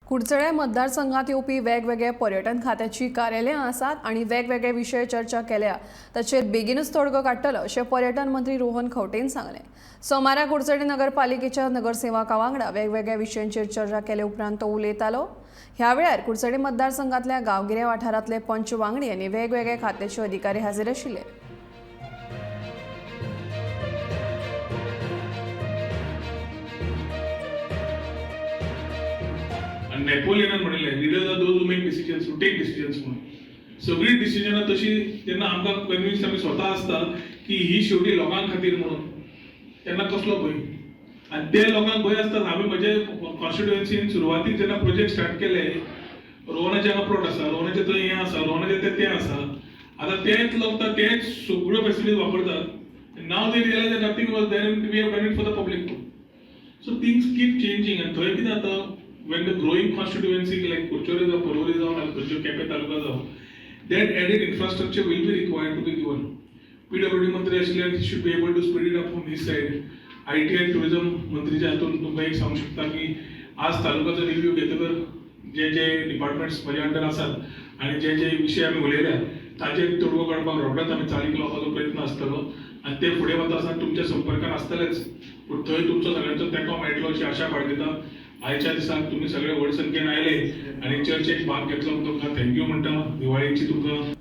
कुडचड्या मतदारसंघात येवपी वेगवेगळे पर्यटन खात्याची कार्यालयां आसात आणि वेगवेगळे विशय चर्चा केल्या ताचेर बेगीनच तोडगो काडटलो अशें पर्यटन मंत्री रोहन खंवटेन सांगलें। सोमारा कुडचडे नगरपालिकेच्या नगरसेवकां वांगडा वेगवेगळ्या विशयांचेर चर्चा केले उपरांत तो उलयतालो। ह्या वेळार कुडचडे मतदारसंघातल्या गांवगिरे वाठारांतले पंच वांगडी आनी वेगवेगळे खात्याचे अधिकारी हाजीर आशिल्ले। नेपोलियनान म्हणिल्लें leaders are those who make decisions, who take decisions म्हणून सगळी डिसिजनां तशी तेन्ना आमकां कन्विन्स आमी स्वता आसता की ही शेवटी लोकां खातीर म्हणून तेन्ना कसलो भंय आनी ते लोकांक भंय आसता। हांवें म्हजे कॉन्स्टिट्युएन्सीन सुरवातीक जेन्ना प्रोजेक्ट स्टार्ट केले रोहनाचे अप्रोच आसा, रोहनाचे थंय हें आसा, रोहनाचे तें आसा, आतां तेच लोक तेच सगळ्यो फॅसिलिटीज वापरतात। Now they realize that nothing was there and we have done it for the public. So things keep changing आनी थंय कितें जाता when the growing constituency like Kuchore or Porvori or Kepe Taluka, that added infrastructure will be required to be given. PWD Mantri Ashland should be able to spread it up from his side. IT and tourism मंत्रीच्या हातून तुम्ही एक सांगू शकता की आज तालुक्याचा review घेतकर जे जे डिपार्टमेंट्स माझ्या अंडर आसात आणि जे जे विषय आम्ही उलयल्या ताचे तोडगो काडपाक रोखडेंच आमी चालीक लावपाचो प्रयत्न आसतलो आणि ते फुडें वता आसतना तुमच्या संपर्कान आसतलेच, पूण थंय तुमचो सगळ्यांचो तेंको मेळटलो अशी आशा बाळगिता। आयच्या दिसाक तुम्ही सगळे व्हड संख्येन आयले आणि चर्चेक भाग घेतलो तुमकां थँक्यू म्हणटा। दिवाळीची तुमकां